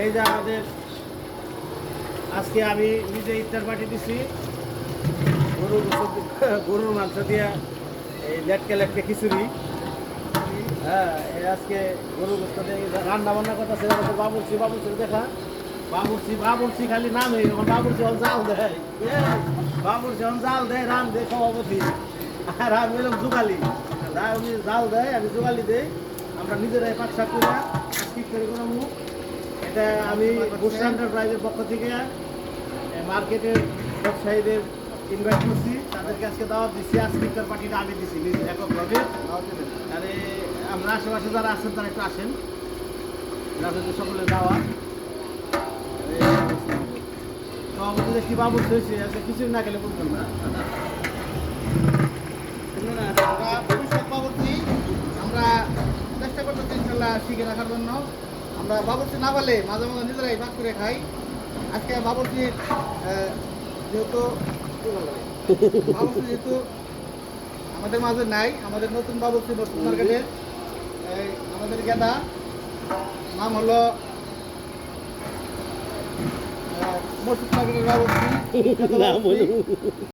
এই যে আমাদের আজকে আমি নিজে ইফতার পার্টি দিছি গরুর মাংস দিয়া এই লেটকে খিচুড়ি। হ্যাঁ, আজকে গরু গোস্ত দিয়ে রান্না বান্না কথা ছিল আমাদের বাবুর্চি দেখা বাবুর্চি খালি নাম হয়ে যখন বাবুর্চি হল জাল দেয়, বাবুর্চি হল জাল দেয়, রান দেয় সভাপতি, আর আমি এলাম জুগালি। উনি জাল দেয়, আমি জুগালি দেই। আমরা নিজেরাই পাক শাক করে ঠিক করে কোনো মুখ এটা আমি বুস্টার এন্টারপ্রাইজের পক্ষ থেকে মার্কেটের ব্যবসায়ীদের ইনভাইট করছি, তাদেরকে আজকে দাওয়াত দিচ্ছি। আজকে ইফতার পার্টিটা আমি দিচ্ছি নিজে এককভাবে। আরে আমরা আশেপাশে যারা আছেন তারা একটু আসেন, রাজনীতি সকলে দাওয়াত। সভাপতিতে কি বাবুর হয়েছে আজকে কিছুই না গেলে বলবেন না। ভবিষ্যৎ বাবুর্চি আমরা চেষ্টা করতেছি ইনশাল্লাহ শিখে রাখার জন্য। আমরা বাবুর্চি না পারলে মাঝে মাঝে নিজেরাই ভাগ করে খাই। আজকে বাবুর্চি যেহেতু আমাদের মাঝে নাই, আমাদের নতুন বাবুর্চি নতুন মার্কেটে আমাদের গেদা নাম হলো মসজিদ মার্কেটের বাবুর্চি।